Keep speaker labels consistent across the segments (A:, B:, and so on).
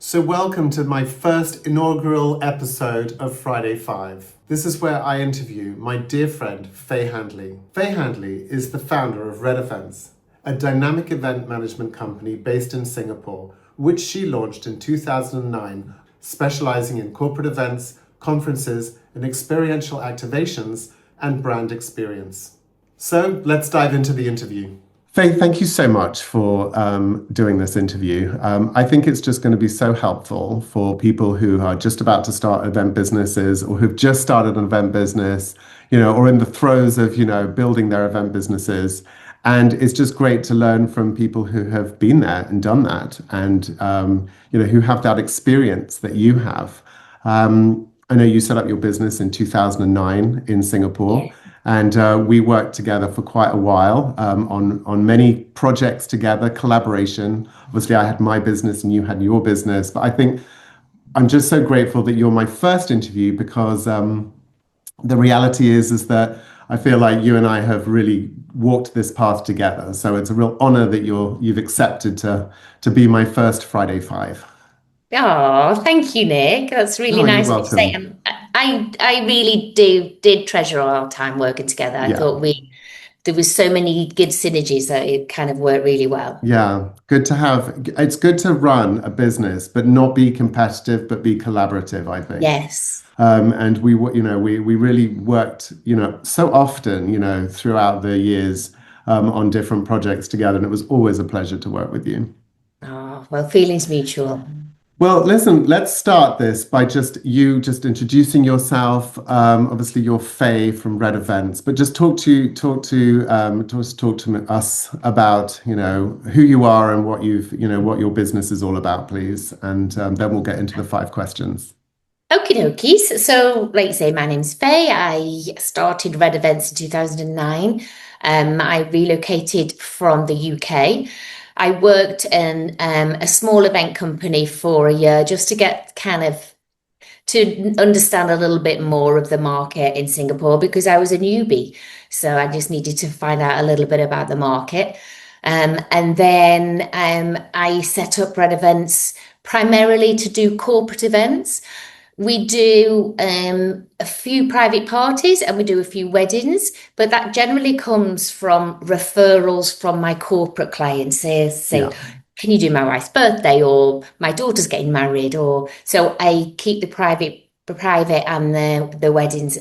A: So, welcome to my first inaugural episode of Friday 5. This is where I interview my dear friend, Faye Handley. Faye Handley is the founder of Red Events, a dynamic event management company based in Singapore, which she launched in 2009, specializing in corporate events, conferences, and experiential activations and brand experience. So, let's dive into the interview. Faye, thank you so much for doing this interview. I think it's just going to be so helpful for people who are just about to start event businesses or who've just started an event business, or in the throes of, building their event businesses. And it's just great to learn from people who have been there and done that and, who have that experience that you have. I know you set up your business in 2009 in Singapore.
B: Yeah.
A: And we worked together for quite a while on many projects together, collaboration. Obviously, I had my business and you had your business. But I think I'm just so grateful that you're my first interview because the reality is that I feel like you and I have really walked this path together. So it's a real honor that you've accepted to be my first Friday 5.
B: Oh, thank you, Nick. That's really
A: Oh, you're
B: nice of you to say.
A: welcome.
B: I really did treasure our time working together. I
A: Yeah.
B: thought there was so many good synergies that it kind of worked really well.
A: Yeah, it's good to run a business, but not be competitive, but be collaborative, I think.
B: Yes.
A: And we really worked, so often, throughout the years, on different projects together. And it was always a pleasure to work with you.
B: Oh, well, feelings mutual.
A: Well, listen, let's start this by just introducing yourself. Obviously, you're Faye from Red Events, but just talk to us about, who you are and what your business is all about, please. And then we'll get into the 5 questions.
B: Okie dokies. So, like you say, my name's Faye. I started Red Events in 2009. I relocated from the UK. I worked in a small event company for a year just to get kind of to understand a little bit more of the market in Singapore because I was a newbie. So I just needed to find out a little bit about the market. And then I set up Red Events primarily to do corporate events. We do a few private parties and we do a few weddings, but that generally comes from referrals from my corporate clients. They say,
A: Yeah.
B: can you do my wife's birthday or my daughter's getting married? Or so I keep the private and the weddings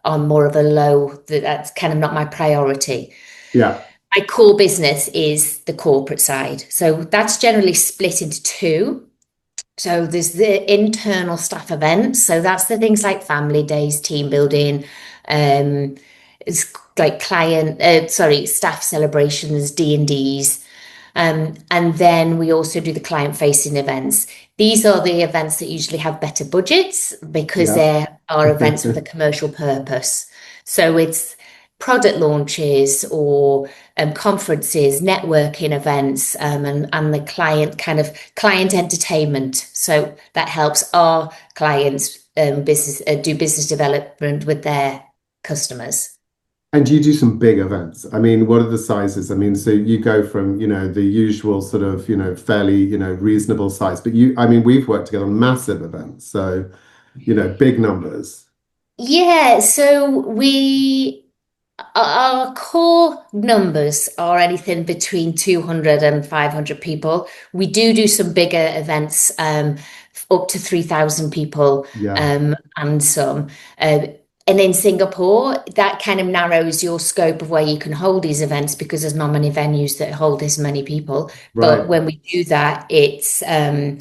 B: on more of a low. That's kind of not my priority.
A: Yeah.
B: My core business is the corporate side. So that's generally split into two. So there's the internal staff events. So that's the things like family days, team building, um, it's like staff celebrations, D&Ds. And then we also do the client facing events. These are the events that usually have better budgets because
A: Yeah.
B: they are events with a commercial purpose. So it's product launches or conferences, networking events, and the client entertainment. So that helps our clients do business development with their customers.
A: And you do some big events. I mean, what are the sizes? I mean, so you go from, the usual sort of, fairly, reasonable size, but we've worked together on massive events. So, big numbers.
B: Yeah, so our core numbers are anything between 200 and 500 people. We do some bigger events, up to 3,000 people,
A: Yeah.
B: and some. And in Singapore, that kind of narrows your scope of where you can hold these events because there's not many venues that hold this many people. But
A: Right.
B: when we do that, it's a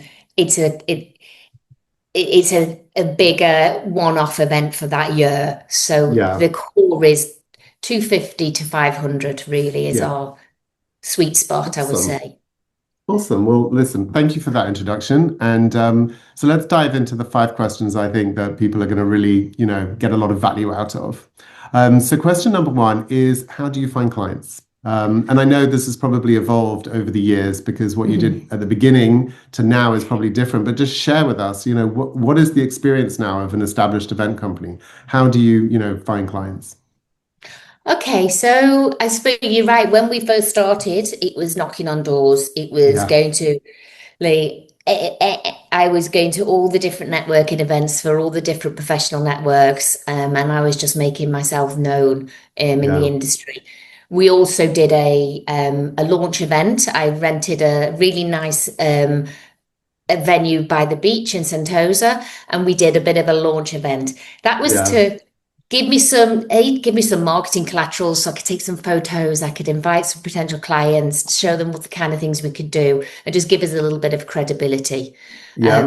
B: bigger one-off event for that year. So
A: Yeah.
B: the core is 250 to 500 really is
A: Yeah.
B: our sweet spot, I would
A: Awesome.
B: say.
A: Awesome. Well, listen, thank you for that introduction. And so let's dive into the 5 questions I think that people are going to really, get a lot of value out of. So question number 1 is, how do you find clients? And I know this has probably evolved over the years because what you did
B: Mhm.
A: at the beginning to now is probably different, but just share with us, what is the experience now of an established event company? How do you, find clients?
B: Okay, so I suppose you're right. When we first started, it was knocking on doors. It was
A: Yeah.
B: going to like I was going to all the different networking events for all the different professional networks, and I was just making myself known in the
A: Yeah.
B: industry. We also did a launch event. I rented a really nice a venue by the beach in Sentosa, and we did a bit of a launch event. That was
A: Yeah.
B: to give me some marketing collateral so I could take some photos, I could invite some potential clients, show them what the kind of things we could do, and just give us a little bit of credibility.
A: Yeah.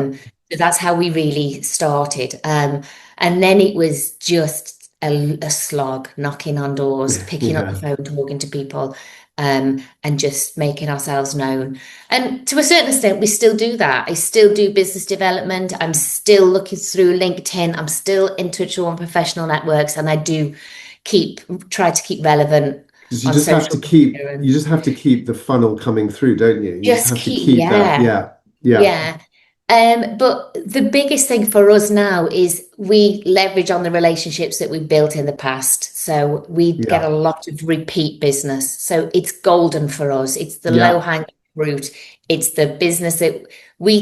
B: So that's how we really started. And then it was just a slog, knocking on doors, picking up the
A: Yeah.
B: phone, talking to people, and just making ourselves known. And to a certain extent, we still do that. I still do business development. I'm still looking through LinkedIn. I'm still in touch with professional networks, and I do keep try to keep relevant
A: Because
B: on social media
A: you
B: and
A: just have to keep the funnel coming through, don't you? You just
B: just
A: have to
B: keep,
A: keep that.
B: yeah,
A: Yeah. Yeah.
B: yeah. But the biggest thing for us now is we leverage on the relationships that we built in the past. So we get a
A: Yeah.
B: lot of repeat business. So it's golden for us. It's the
A: Yeah.
B: low-hanging fruit. It's the business that we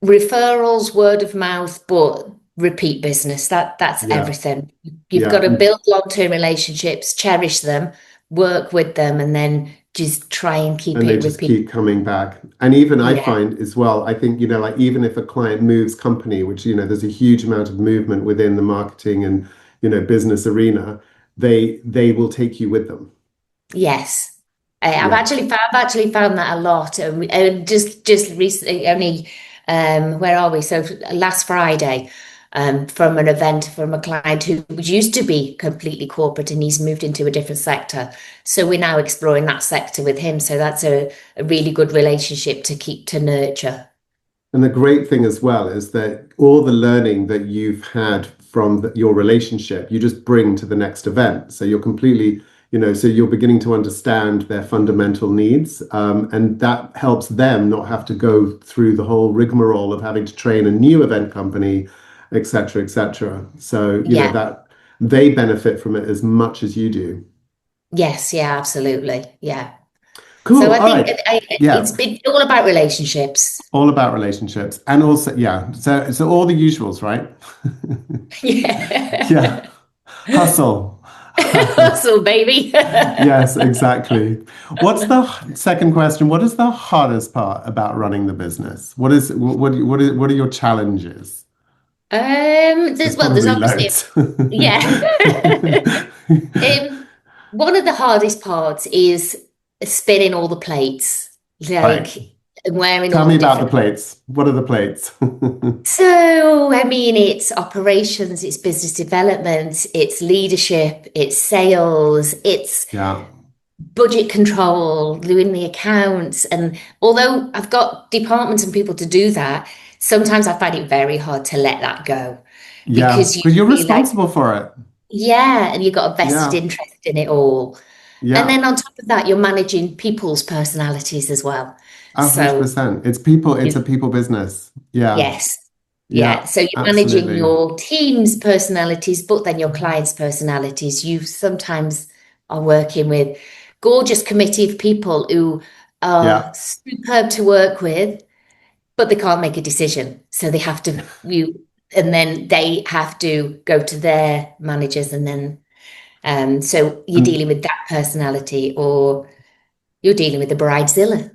B: referrals, word of mouth, but repeat business. That's
A: Yeah.
B: everything. You've got
A: Yeah.
B: to build long-term relationships, cherish them, work with them, and then just try and keep
A: And they
B: it
A: just
B: repeat.
A: keep coming back. And even I
B: Yeah.
A: find as well, I think, like even if a client moves company, which, there's a huge amount of movement within the marketing and, business arena, they will take you with them.
B: Yes.
A: Yeah.
B: I've actually found that a lot. Just recently, only where are we? So last Friday, from an event from a client who used to be completely corporate and he's moved into a different sector. So we're now exploring that sector with him. So that's a really good relationship to keep to nurture.
A: And the great thing as well is that all the learning that you've had from your relationship, you just bring to the next event. So you're completely, so you're beginning to understand their fundamental needs. And that helps them not have to go through the whole rigmarole of having to train a new event company, et cetera, et cetera. So,
B: Yeah.
A: that they benefit from it as much as you do.
B: Yes. Yeah. Absolutely. Yeah. So
A: Cool.
B: I
A: All
B: think
A: right. Yeah.
B: it's been all about relationships.
A: All about relationships. And also, yeah. So all the usuals, right? Yeah.
B: Yeah.
A: Hustle.
B: Hustle, baby.
A: Yes, exactly. What's the second question? What is the hardest part about running the business? What are your challenges? There's
B: There's
A: probably
B: obviously,
A: loads.
B: yeah. One of the hardest parts is spinning all the plates,
A: Right.
B: like wearing
A: Tell
B: all
A: me
B: the
A: about the
B: different.
A: plates. What are the plates?
B: So, I mean, it's operations, it's business development, it's leadership, it's sales, it's
A: Yeah.
B: budget control, doing the accounts. And although I've got departments and people to do that, sometimes I find it very hard to let that go
A: Yeah.
B: because you
A: But you're
B: feel like,
A: responsible for it.
B: yeah, and you've got a vested
A: Yeah.
B: interest in it all. And
A: Yeah.
B: then on top of that, you're managing people's personalities as well. So,
A: 100%. It's people, it's a
B: you,
A: people business. Yeah.
B: yes. Yeah.
A: Yeah.
B: So you're managing
A: Absolutely.
B: your team's personalities, but then your clients' personalities. You sometimes are working with gorgeous committee of people who are
A: Yeah.
B: superb to work with, but they can't make a decision. So they have to and then they have to go to their managers and then so you're
A: And
B: dealing with that personality or you're dealing with the bridezilla,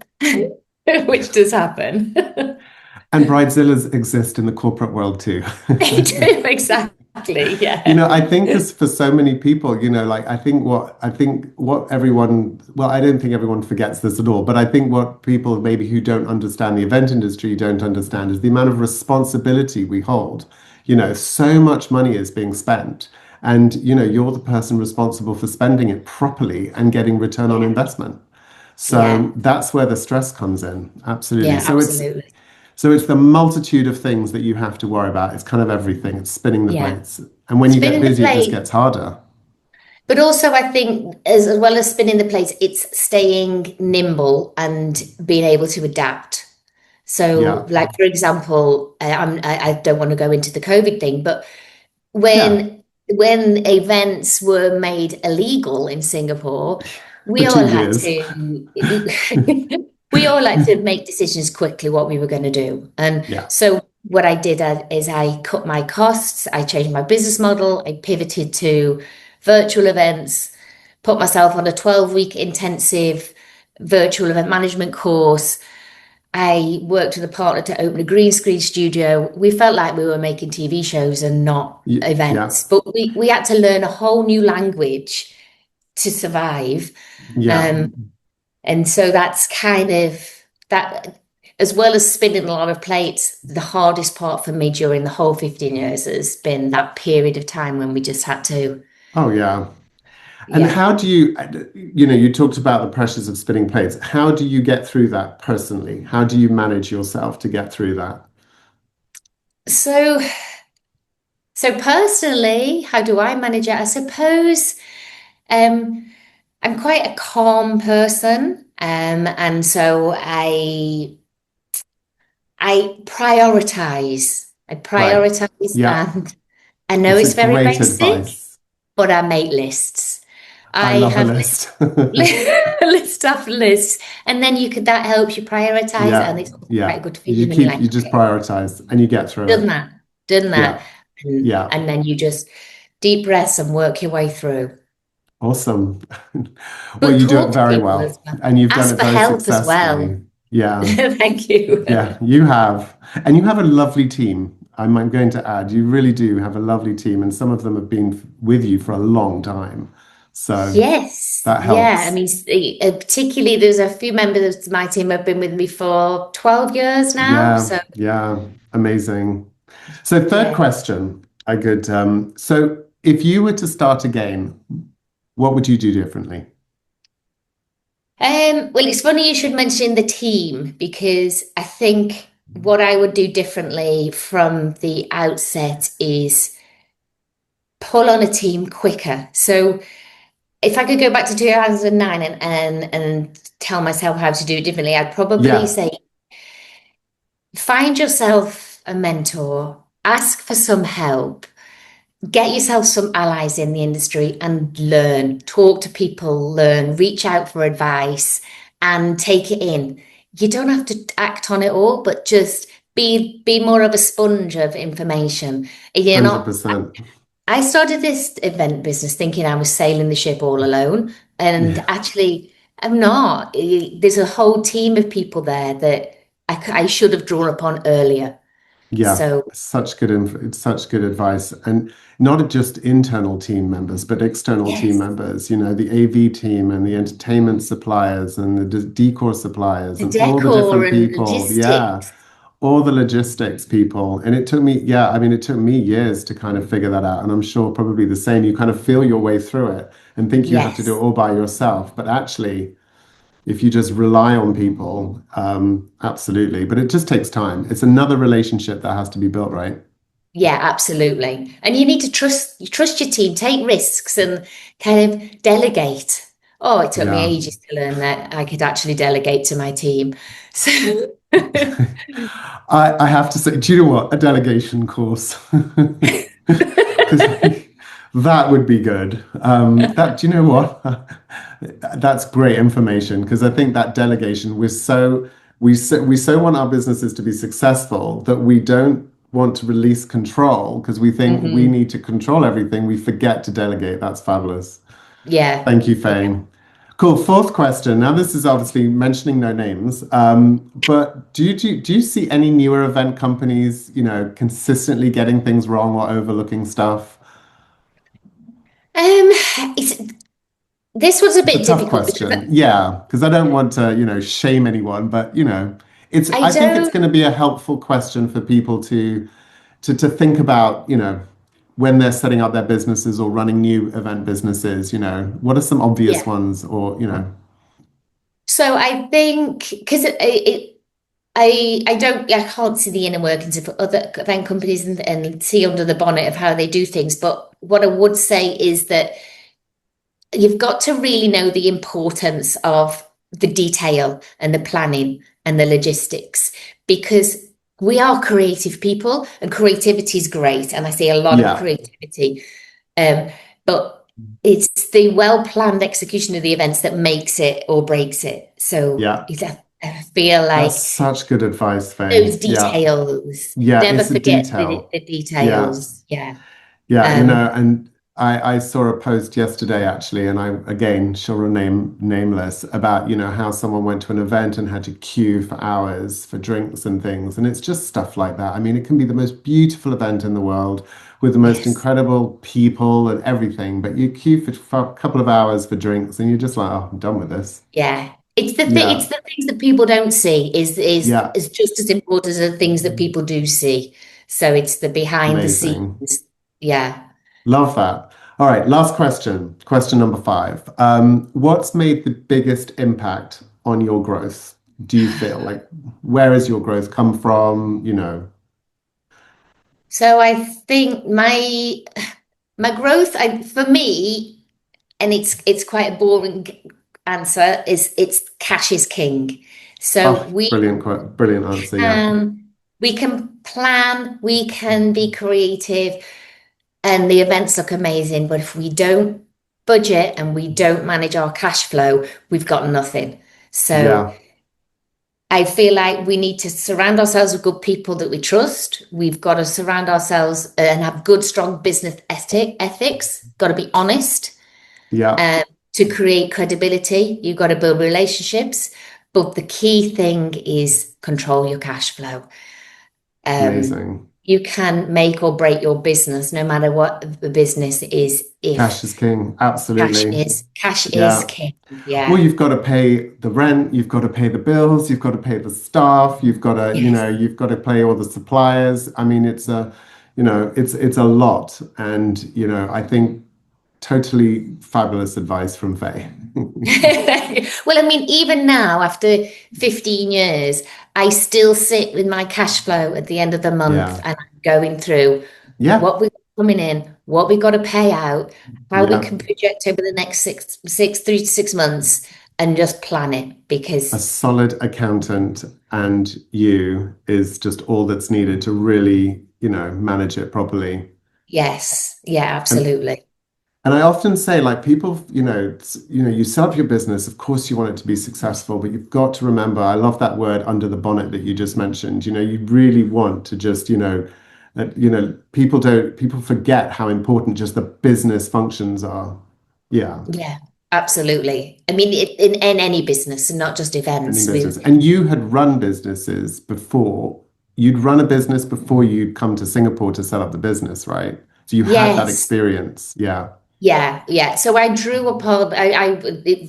B: which does happen.
A: And bridezillas exist in the corporate world too.
B: They do, exactly.
A: I
B: Yeah.
A: think as for so many people, like I think what everyone, well, I don't think everyone forgets this at all, but I think what people maybe who don't understand the event industry don't understand is the amount of responsibility we hold. So much money is being spent, and you're the person responsible for spending it properly and getting return on
B: Yeah.
A: investment.
B: Yeah.
A: So that's where the stress comes in. Absolutely.
B: Yeah,
A: So it's
B: absolutely.
A: so it's the multitude of things that you have to worry about. It's kind of everything. It's spinning the
B: Yeah.
A: plates. And when you get
B: Spinning the
A: busy, it just
B: plate.
A: gets harder.
B: But also, I think, as well as spinning the plates, it's staying nimble and being able to adapt. So,
A: Yeah.
B: like for example, I don't want to go into the COVID thing, but
A: Yeah.
B: when events were made illegal in Singapore,
A: For
B: we
A: two
B: all had
A: years.
B: to we all like to make decisions quickly what we were going to do. And
A: Yeah.
B: so what I did is I cut my costs, I changed my business model, I pivoted to virtual events, put myself on a 12-week intensive virtual event management course. I worked with a partner to open a green screen studio. We felt like we were making TV shows and not
A: Yeah.
B: events, but we had to learn a whole new language to survive.
A: Yeah.
B: Um, and so that's kind of that, as well as spinning a lot of plates, the hardest part for me during the whole 15 years has been that period of time when we just had to,
A: Oh, yeah. And
B: yeah.
A: how do you, you talked about the pressures of spinning plates. How do you get through that personally? How do you manage yourself to get through that?
B: So, so personally, how do I manage it? I suppose um, I'm quite a calm person, and so I prioritize. I
A: Right.
B: prioritize,
A: Yeah.
B: and I know
A: It's a
B: it's very
A: great
B: basic,
A: advice.
B: but I make lists.
A: I
B: I
A: love a
B: have
A: list.
B: list after list, and then that helps you prioritize,
A: Yeah.
B: and it's quite
A: Yeah.
B: a good feeling when you're like,
A: You just
B: okay,
A: prioritize and you get through
B: done
A: it.
B: that, done that,
A: Yeah.
B: and,
A: Yeah.
B: and then you just deep breaths and work your way through.
A: Awesome. Well,
B: But
A: you do it
B: talk to
A: very
B: people as
A: well
B: well.
A: and you've done
B: Ask
A: it
B: for
A: very
B: help as well.
A: successfully. Yeah.
B: Thank you.
A: Yeah, you have. And you have a lovely team. I'm going to add, you really do have a lovely team, and some of them have been with you for a long time. So
B: Yes,
A: that
B: yeah. I
A: helps.
B: mean, particularly there's a few members of my team have been with me for 12 years now.
A: Yeah,
B: So
A: yeah, amazing. So, third
B: yeah.
A: question, I could. So, if you were to start again, what would you do differently?
B: Well, it's funny you should mention the team because I think what I would do differently from the outset is pull on a team quicker. So if I could go back to 2009 and tell myself how to do it differently, I'd probably
A: Yeah,
B: say find yourself a mentor, ask for some help, get yourself some allies in the industry and learn, talk to people, learn, reach out for advice and take it in. You don't have to act on it all, but just be more of a sponge of information. You're not
A: 100%.
B: I started this event business thinking I was sailing the ship all alone, and
A: Yeah.
B: actually I'm not. There's a whole team of people there that I should have drawn upon earlier.
A: Yeah,
B: So
A: it's such good advice, and not just internal team members, but external team
B: yes,
A: members. The AV team and the entertainment suppliers and the decor suppliers
B: the
A: and all the
B: decor
A: different
B: and
A: people. Yeah,
B: logistics.
A: all the logistics people. And it took me, yeah, I mean, it took me years to kind of figure that out, and I'm sure probably the same. You kind of feel your way through it and think you have to do it
B: Yes.
A: all by yourself, but actually if you just rely on people, absolutely. But it just takes time. It's another relationship that has to be built, right?
B: Yeah, absolutely. And you need to trust your team, take risks and kind of delegate. Oh, it took me
A: Yeah.
B: ages to learn that I could actually delegate to my team. So
A: I have to say, do you know what? A delegation course. Because that would be good. Do you know what? That's great information because I think that delegation we so want our businesses to be successful that we don't want to release control because we think we
B: mhm.
A: need to control everything. We forget to delegate. That's fabulous.
B: Yeah.
A: Thank you,
B: Yeah.
A: Faye. Cool. Fourth question. Now, this is obviously mentioning no names, but do you see any newer event companies, consistently getting things wrong or overlooking stuff?
B: Um, it's this was a
A: It's a
B: bit
A: tough
B: difficult because
A: question. Yeah, because I don't want to, shame anyone, but
B: I
A: I think it's
B: don't,
A: going to be a helpful question for people to think about, when they're setting up their businesses or running new event businesses, what are some obvious
B: yeah.
A: ones or.
B: So I think because I can't see the inner workings of other event companies and see under the bonnet of how they do things. But what I would say is that you've got to really know the importance of the detail and the planning and the logistics because we are creative people and creativity is great. And I see a lot of
A: Yeah,
B: creativity. Um, but it's the well-planned execution of the events that makes it or breaks it. So
A: yeah.
B: I feel
A: That's
B: like
A: such good advice, Faye.
B: those
A: Yeah.
B: details,
A: Yeah,
B: never
A: it's the
B: forget
A: detail.
B: the
A: Yeah.
B: details. Yeah.
A: Yeah,
B: Um,
A: and I saw a post yesterday actually, and I again shall remain nameless about, how someone went to an event and had to queue for hours for drinks and things. And it's just stuff like that. I mean, it can be the most beautiful event in the world with the most
B: yes.
A: incredible people and everything, but you queue for a couple of hours for drinks and you're just like, oh, I'm done with this.
B: Yeah. It's
A: Yeah,
B: the things that people don't see
A: yeah,
B: is just as important as the things that people do see. So it's the behind the
A: amazing.
B: scenes. Yeah.
A: Love that. All right, last question. Question number five. What's made the biggest impact on your growth? Do you feel like where has your growth come from?
B: So I think my growth, for me, and it's quite a boring answer, is it's cash is king. So
A: Oh, brilliant, brilliant answer. Yeah,
B: we can plan, we can be creative, and the events look amazing. But if we don't budget and we don't manage our cash flow, we've got nothing. So
A: yeah,
B: I feel like we need to surround ourselves with good people that we trust. We've got to surround ourselves and have good, strong business ethics. Got to be honest
A: yeah.
B: um, to create credibility. You've got to build relationships. But the key thing is control your cash flow. Um,
A: Amazing.
B: you can make or break your business, no matter what the business is, if
A: Cash is king. Absolutely.
B: cash is
A: Yeah.
B: king.
A: Well,
B: Yeah.
A: you've got to pay the rent, you've got to pay the bills, you've got to pay the staff, you've got to,
B: Yes.
A: you've got to pay all the suppliers. I mean, it's a lot. And, I think totally fabulous advice from Faye.
B: Well, I mean, even now, after 15 years, I still sit with my cash flow at the end of the month
A: Yeah.
B: and I'm going through
A: Yeah.
B: what we got coming in, what we got to pay out, how we
A: Yeah.
B: can project over the next 3 to 6 months, and just plan it
A: A
B: because,
A: solid accountant and you is just all that's needed to really, manage it properly.
B: yes, yeah,
A: And
B: absolutely.
A: And I often say, like people, you set up your business. Of course, you want it to be successful, but you've got to remember. I love that word under the bonnet that you just mentioned. You really want to just, people forget how important just the business functions are. Yeah,
B: Yeah, absolutely. I mean, in any business and not just
A: any
B: events.
A: business. And you had run businesses before. You'd run a business before you'd come to Singapore to set up the business, right? So you had that
B: Yes.
A: experience. Yeah,
B: Yeah, yeah. So I drew upon,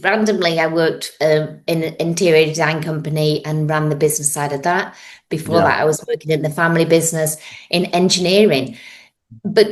B: randomly, I worked in an interior design company and ran the business side of that. Before that,
A: yeah.
B: I was working in the family business in engineering. But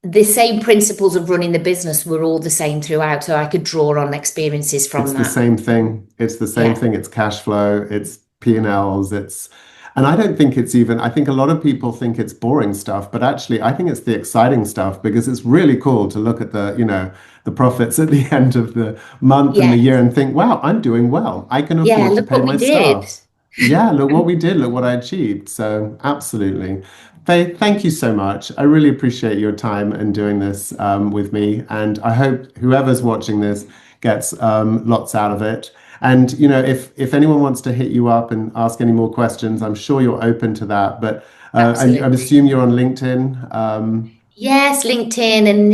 B: the same principles of running the business were all the same throughout. So I could draw on experiences
A: It's
B: from
A: the
B: that.
A: same thing. It's the same
B: Yeah.
A: thing. It's cash flow, it's P&Ls, and I don't think it's even, I think a lot of people think it's boring stuff, but actually I think it's the exciting stuff because it's really cool to look at the profits at the end of the month and the
B: Yeah.
A: year and think, wow, I'm doing well. I can
B: Yeah.
A: afford to
B: Look
A: pay
B: what we
A: my
B: did.
A: staff. Yeah, look what we did, look what I achieved. So absolutely. Faye, thank you so much. I really appreciate your time and doing this with me. And I hope whoever's watching this gets lots out of it. And if anyone wants to hit you up and ask any more questions, I'm sure you're open to that. But I
B: Absolutely.
A: assume you're on LinkedIn.
B: Yes, LinkedIn and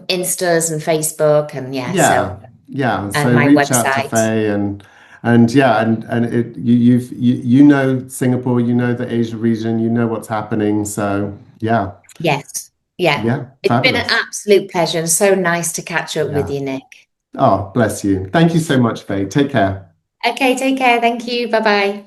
B: Instas and Facebook and yeah, so
A: Yeah, yeah.
B: and
A: So
B: my
A: reach out to
B: website.
A: Faye and yeah, and you know Singapore, you know the Asia region, you know what's happening. So yeah,
B: Yes. Yeah.
A: yeah,
B: It's been an
A: fabulous.
B: absolute pleasure and so nice to catch up with
A: Yeah.
B: you, Nick.
A: Oh, bless you. Thank you so much, Faye. Take care.
B: Okay, take care. Thank you. Bye bye.